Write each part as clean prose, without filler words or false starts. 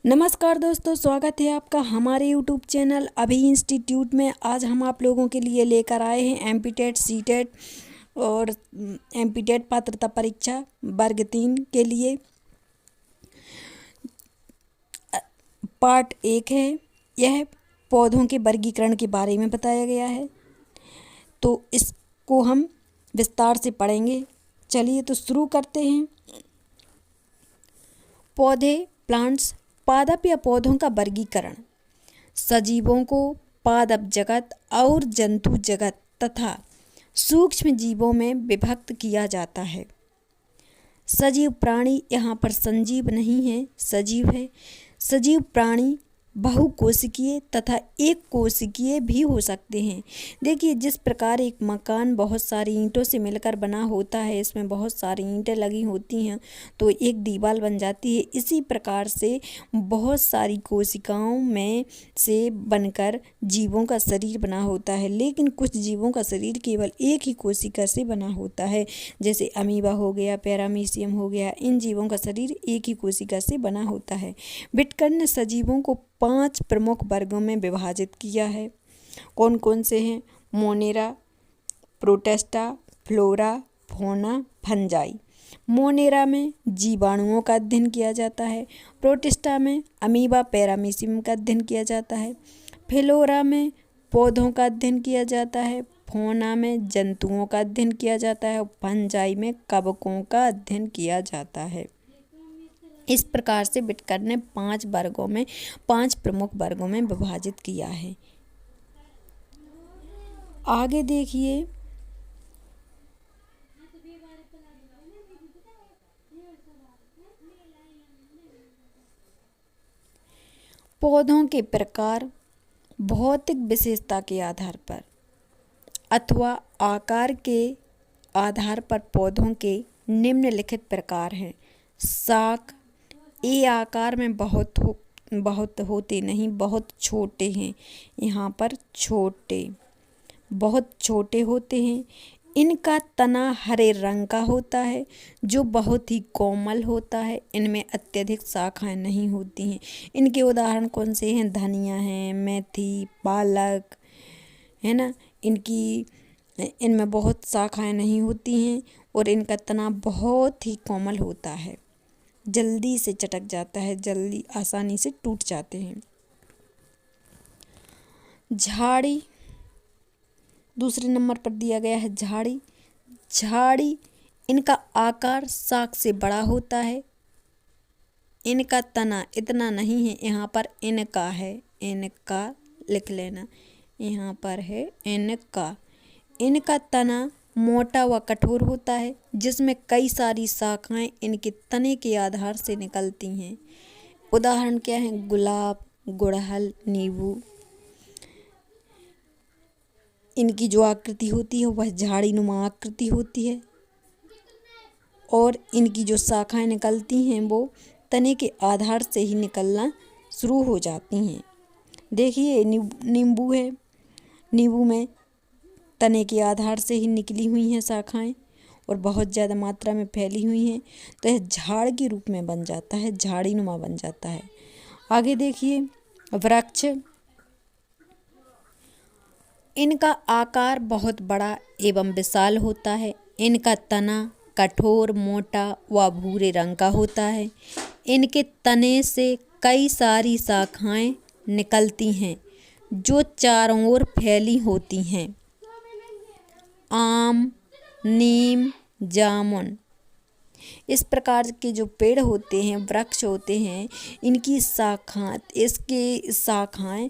नमस्कार दोस्तों, स्वागत है आपका हमारे यूट्यूब चैनल अभी इंस्टीट्यूट में। आज हम आप लोगों के लिए लेकर आए हैं एमपीटेट सीटेट और एमपीटेट पात्रता परीक्षा वर्ग 3 के लिए पार्ट 1 है। यह पौधों के वर्गीकरण के बारे में बताया गया है, तो इसको हम विस्तार से पढ़ेंगे। चलिए तो शुरू करते हैं। पौधे, प्लांट्स, पादप या पौधों का वर्गीकरण। सजीवों को पादप जगत और जंतु जगत तथा सूक्ष्म जीवों में विभक्त किया जाता है। सजीव प्राणी यहाँ पर संजीव नहीं है, सजीव है। सजीव प्राणी बहुकोशिकीय तथा एक कोशिकीय भी हो सकते हैं। देखिए, जिस प्रकार एक मकान बहुत सारी ईंटों से मिलकर बना होता है, इसमें बहुत सारी ईंटें लगी होती हैं तो एक दीवार बन जाती है। इसी प्रकार से बहुत सारी कोशिकाओं में से बनकर जीवों का शरीर बना होता है, लेकिन कुछ जीवों का शरीर केवल एक ही कोशिका से बना होता है। जैसे अमीबा हो गया, पैरामीशियम हो गया, इन जीवों का शरीर एक ही कोशिका से बना होता है। विटकर ने सजीवों को 5 प्रमुख वर्गों में विभाजित किया है। कौन कौन से हैं? Monera, protista, flora, fauna, fungi. Monera में जीवाणुओं का अध्ययन किया जाता है। प्रोटिस्टा में अमीबा, पैरामीशियम का अध्ययन किया जाता है। फ्लोरा में पौधों का अध्ययन किया जाता है। फौना में जंतुओं का अध्ययन किया जाता है और फंजाई में कवकों का अध्ययन किया जाता है। इस प्रकार से विटकर ने 5 प्रमुख वर्गों में विभाजित किया है। आगे देखिए, पौधों के प्रकार भौतिक विशेषता के आधार पर अथवा आकार के आधार पर पौधों के निम्नलिखित प्रकार हैं। शाक, ये आकार में बहुत होते नहीं, बहुत छोटे हैं। यहाँ पर बहुत छोटे होते हैं। इनका तना हरे रंग का होता है जो बहुत ही कोमल होता है। इनमें अत्यधिक शाखाएं नहीं होती हैं। इनके उदाहरण कौन से हैं? धनिया है, मेथी, पालक है ना। इनमें बहुत शाखाएं नहीं होती हैं और इनका तना बहुत ही कोमल होता है, जल्दी से चटक जाता है, जल्दी आसानी से टूट जाते हैं। झाड़ी दूसरे नंबर पर दिया गया है। झाड़ी इनका आकार शाक से बड़ा होता है। इनका तना इतना नहीं है, यहाँ पर इनका है, इनका लिख लेना, यहाँ पर है इनका। इनका तना मोटा व कठोर होता है जिसमें कई सारी शाखाएं इनके तने के आधार से निकलती हैं। उदाहरण क्या हैं? गुलाब, गुड़हल, नींबू। इनकी जो आकृति होती है वह झाड़ी नुमा आकृति होती है और इनकी जो शाखाएं निकलती हैं वो तने के आधार से ही निकलना शुरू हो जाती हैं। देखिए, नींबू है, नींबू में तने के आधार से ही निकली हुई हैं शाखाएं और बहुत ज़्यादा मात्रा में फैली हुई हैं, तो यह झाड़ के रूप में बन जाता है, झाड़ी नुमा बन जाता है। आगे देखिए, वृक्ष। इनका आकार बहुत बड़ा एवं विशाल होता है। इनका तना कठोर, मोटा व भूरे रंग का होता है। इनके तने से कई सारी शाखाएं निकलती हैं जो चारों ओर फैली होती हैं। आम, नीम, जामुन, इस प्रकार के जो पेड़ होते हैं, वृक्ष होते हैं, इसके शाखाएं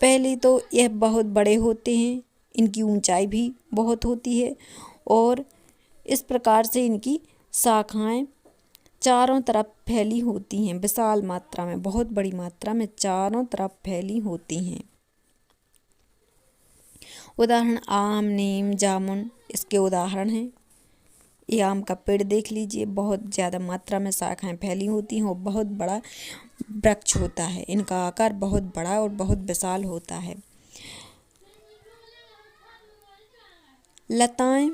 पहले तो यह बहुत बड़े होते हैं, इनकी ऊंचाई भी बहुत होती है और इस प्रकार से इनकी शाखाएं चारों तरफ फैली होती हैं, विशाल मात्रा में, बहुत बड़ी मात्रा में चारों तरफ फैली होती हैं। उदाहरण आम, नीम, जामुन इसके उदाहरण हैं। ये आम का पेड़ देख लीजिए, बहुत ज़्यादा मात्रा में शाखाएं फैली होती हैं और बहुत बड़ा वृक्ष होता है। इनका आकार बहुत बड़ा और बहुत विशाल होता है। लताएं,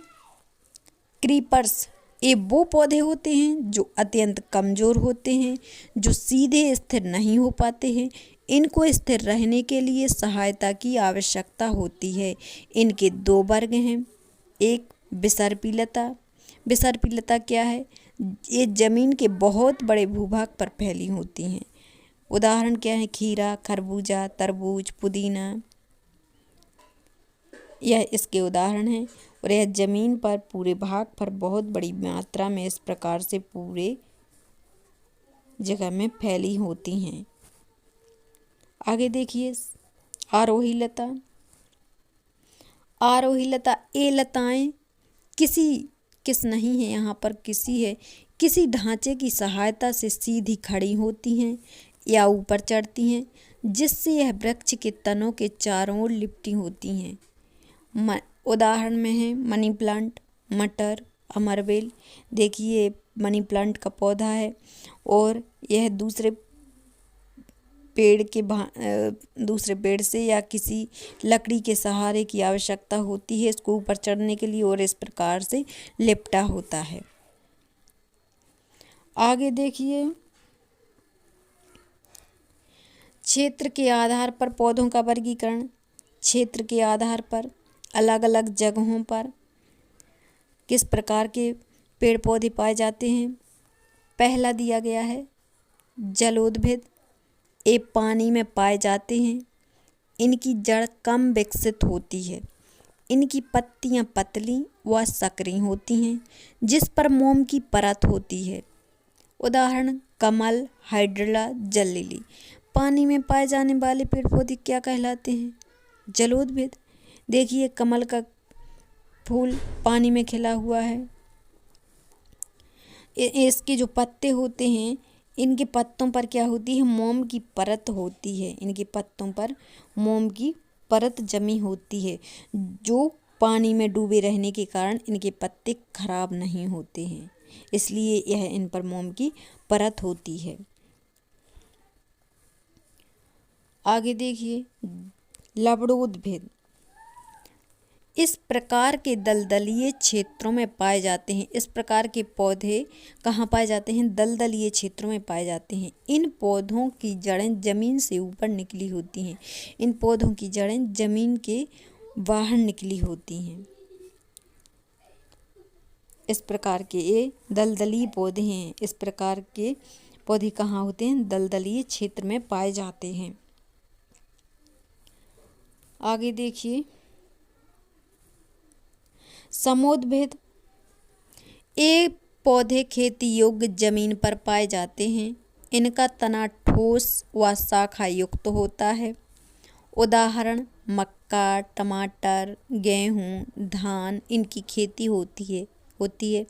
क्रीपर्स ये वो पौधे होते हैं जो अत्यंत कमजोर होते हैं, जो सीधे स्थिर नहीं हो पाते हैं। इनको स्थिर रहने के लिए सहायता की आवश्यकता होती है। इनके दो वर्ग हैं, एक विसर्पी लता। विसर्पी लता क्या है? ये जमीन के बहुत बड़े भूभाग पर फैली होती हैं। उदाहरण क्या है? खीरा, खरबूजा, तरबूज, पुदीना, यह इसके उदाहरण हैं। और यह जमीन पर पूरे भाग पर बहुत बड़ी मात्रा में इस प्रकार से पूरे जगह में फैली होती हैं। आगे देखिए आरोही लता। आरोही लता, ये लताएं किस नहीं है, यहाँ पर किसी है, किसी ढांचे की सहायता से सीधी खड़ी होती हैं या ऊपर चढ़ती हैं, जिससे यह वृक्ष के तनों के चारों ओर लिपटी होती हैं। उदाहरण में है मनी प्लांट, मटर, अमरवेल। देखिए मनी प्लांट का पौधा है और यह दूसरे पेड़ से या किसी लकड़ी के सहारे की आवश्यकता होती है इसको ऊपर चढ़ने के लिए, और इस प्रकार से लिपटा होता है। आगे देखिए क्षेत्र के आधार पर पौधों का वर्गीकरण। क्षेत्र के आधार पर अलग अलग जगहों पर किस प्रकार के पेड़ पौधे पाए जाते हैं। पहला दिया गया है जलोद्भिद। ये पानी में पाए जाते हैं। इनकी जड़ कम विकसित होती है। इनकी पत्तियां पतली व संकरी होती हैं, जिस पर मोम की परत होती है। उदाहरण कमल, हाइड्रिला, जल लिली। पानी में पाए जाने वाले पेड़ पौधे क्या कहलाते हैं? जलोद्भिद। देखिए कमल का फूल पानी में खिला हुआ है। इसके जो पत्ते होते हैं, इनके पत्तों पर क्या होती है? मोम की परत होती है। इनके पत्तों पर मोम की परत जमी होती है, जो पानी में डूबे रहने के कारण इनके पत्ते खराब नहीं होते हैं, इसलिए यह इन पर मोम की परत होती है। आगे देखिए लवणोद्भिद। इस प्रकार के दलदलीय क्षेत्रों में पाए जाते हैं। इस प्रकार के पौधे कहाँ पाए जाते हैं? दलदलीय क्षेत्रों में पाए जाते हैं। इन पौधों की जड़ें जमीन से ऊपर निकली होती हैं। इन पौधों की जड़ें जमीन के बाहर निकली होती हैं। इस प्रकार के ये दलदली पौधे हैं। इस प्रकार के पौधे कहाँ होते हैं? दलदलीय क्षेत्र में पाए जाते हैं। आगे देखिए समोद्भिद। ये पौधे खेती योग्य जमीन पर पाए जाते हैं। इनका तना ठोस व शाखा युक्त होता है। उदाहरण मक्का, टमाटर, गेहूँ, धान, इनकी खेती होती है।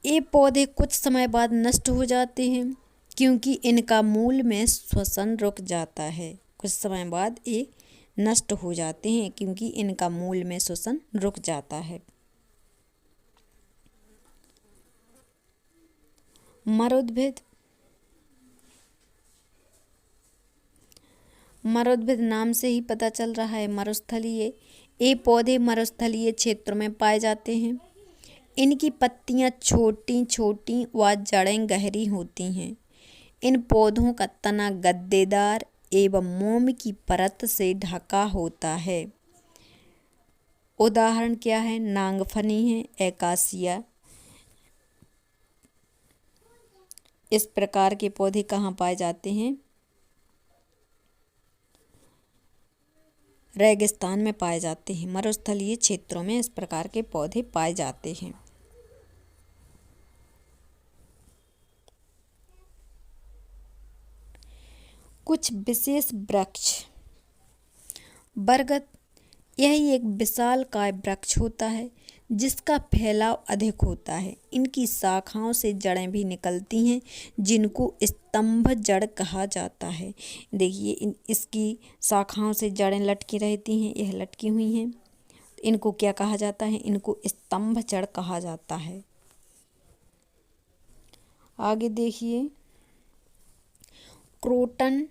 ये पौधे कुछ समय बाद नष्ट हो जाते हैं, क्योंकि इनका मूल में श्वसन रुक जाता है। कुछ समय बाद ये नष्ट हो जाते हैं क्योंकि इनका मूल में श्वसन रुक जाता है। मरोद्भिद। मरोद्भिद नाम से ही पता चल रहा है मरुस्थलीय। ये पौधे मरुस्थलीय क्षेत्र में पाए जाते हैं। इनकी पत्तियां छोटी छोटी व जड़ें गहरी होती हैं। इन पौधों का तना गद्देदार एवं मोम की परत से ढका होता है। उदाहरण क्या है? नागफनी है, एकासिया। इस प्रकार के पौधे कहाँ पाए जाते हैं? रेगिस्तान में पाए जाते हैं। मरुस्थलीय क्षेत्रों में इस प्रकार के पौधे पाए जाते हैं। कुछ विशेष वृक्ष। बरगद यही एक विशालकाय वृक्ष होता है जिसका फैलाव अधिक होता है। इनकी शाखाओं से जड़ें भी निकलती हैं, जिनको स्तंभ जड़ कहा जाता है। देखिए इसकी शाखाओं से जड़ें लटकी रहती हैं, यह लटकी हुई हैं। इनको क्या कहा जाता है? इनको स्तंभ जड़ कहा जाता है। आगे देखिए क्रोटन।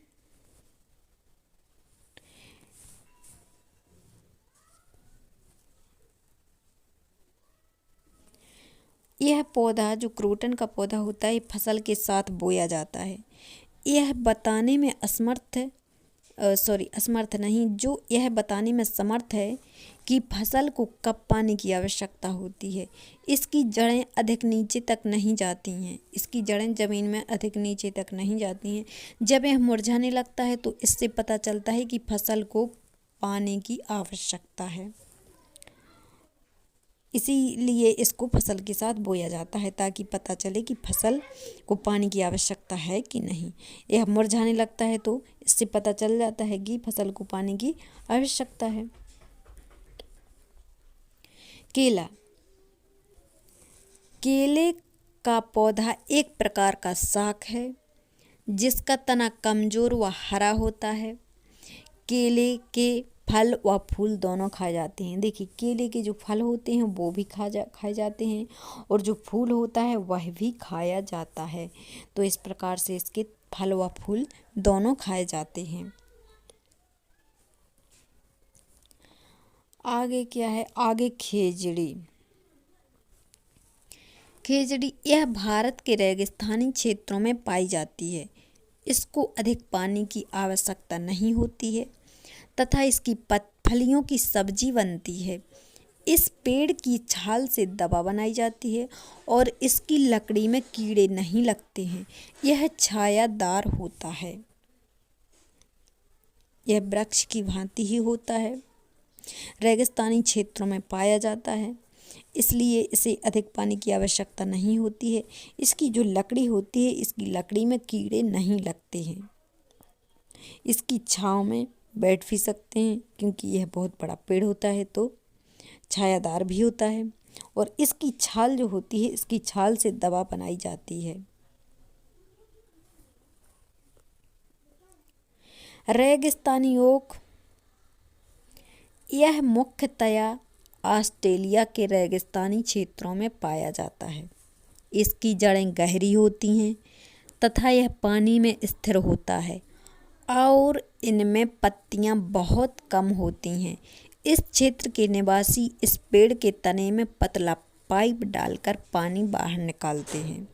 यह पौधा जो क्रोटन का पौधा होता है फसल के साथ बोया जाता है। यह बताने में यह बताने में समर्थ है कि फसल को कब पानी की आवश्यकता होती है। इसकी जड़ें अधिक नीचे तक नहीं जाती हैं। इसकी जड़ें ज़मीन में अधिक नीचे तक नहीं जाती हैं। जब यह मुरझाने लगता है तो इससे पता चलता है कि फसल को पानी की आवश्यकता है। इसीलिए इसको फसल के साथ बोया जाता है ताकि पता चले कि फसल को पानी की आवश्यकता है कि नहीं। यह मुरझाने लगता है तो इससे पता चल जाता है कि फसल को पानी की आवश्यकता है। केला। केले का पौधा एक प्रकार का शाक है जिसका तना कमजोर व हरा होता है। केले के फल व फूल दोनों खाए जाते हैं। देखिए, केले के जो फल होते हैं वो भी खाए जाते हैं और जो फूल होता है वह भी खाया जाता है। तो इस प्रकार से इसके फल व फूल दोनों खाए जाते हैं। आगे क्या है? आगे खेजड़ी। खेजड़ी यह भारत के रेगिस्तानी क्षेत्रों में पाई जाती है। इसको अधिक पानी की आवश्यकता नहीं होती है तथा इसकी फलियों की सब्जी बनती है। इस पेड़ की छाल से दवा बनाई जाती है और इसकी लकड़ी में कीड़े नहीं लगते हैं। यह छायादार होता है। यह वृक्ष की भांति ही होता है। रेगिस्तानी क्षेत्रों में पाया जाता है, इसलिए इसे अधिक पानी की आवश्यकता नहीं होती है। इसकी जो लकड़ी होती है, इसकी लकड़ी में कीड़े नहीं लगते हैं। इसकी छांव में बैठ भी सकते हैं क्योंकि यह बहुत बड़ा पेड़ होता है तो छायादार भी होता है। और इसकी छाल जो होती है, इसकी छाल से दवा बनाई जाती है। रेगिस्तानी ओक। यह मुख्यतया ऑस्ट्रेलिया के रेगिस्तानी क्षेत्रों में पाया जाता है। इसकी जड़ें गहरी होती हैं तथा यह पानी में स्थिर होता है और इनमें पत्तियां बहुत कम होती हैं। इस क्षेत्र के निवासी इस पेड़ के तने में पतला पाइप डालकर पानी बाहर निकालते हैं।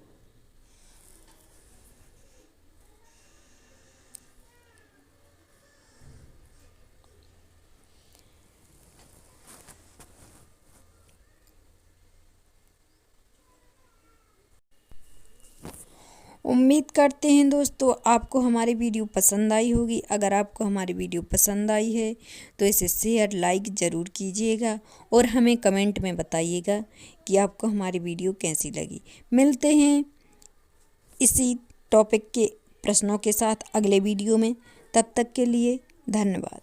उम्मीद करते हैं दोस्तों आपको हमारी वीडियो पसंद आई होगी। अगर आपको हमारी वीडियो पसंद आई है तो इसे शेयर लाइक ज़रूर कीजिएगा और हमें कमेंट में बताइएगा कि आपको हमारी वीडियो कैसी लगी। मिलते हैं इसी टॉपिक के प्रश्नों के साथ अगले वीडियो में। तब तक के लिए धन्यवाद।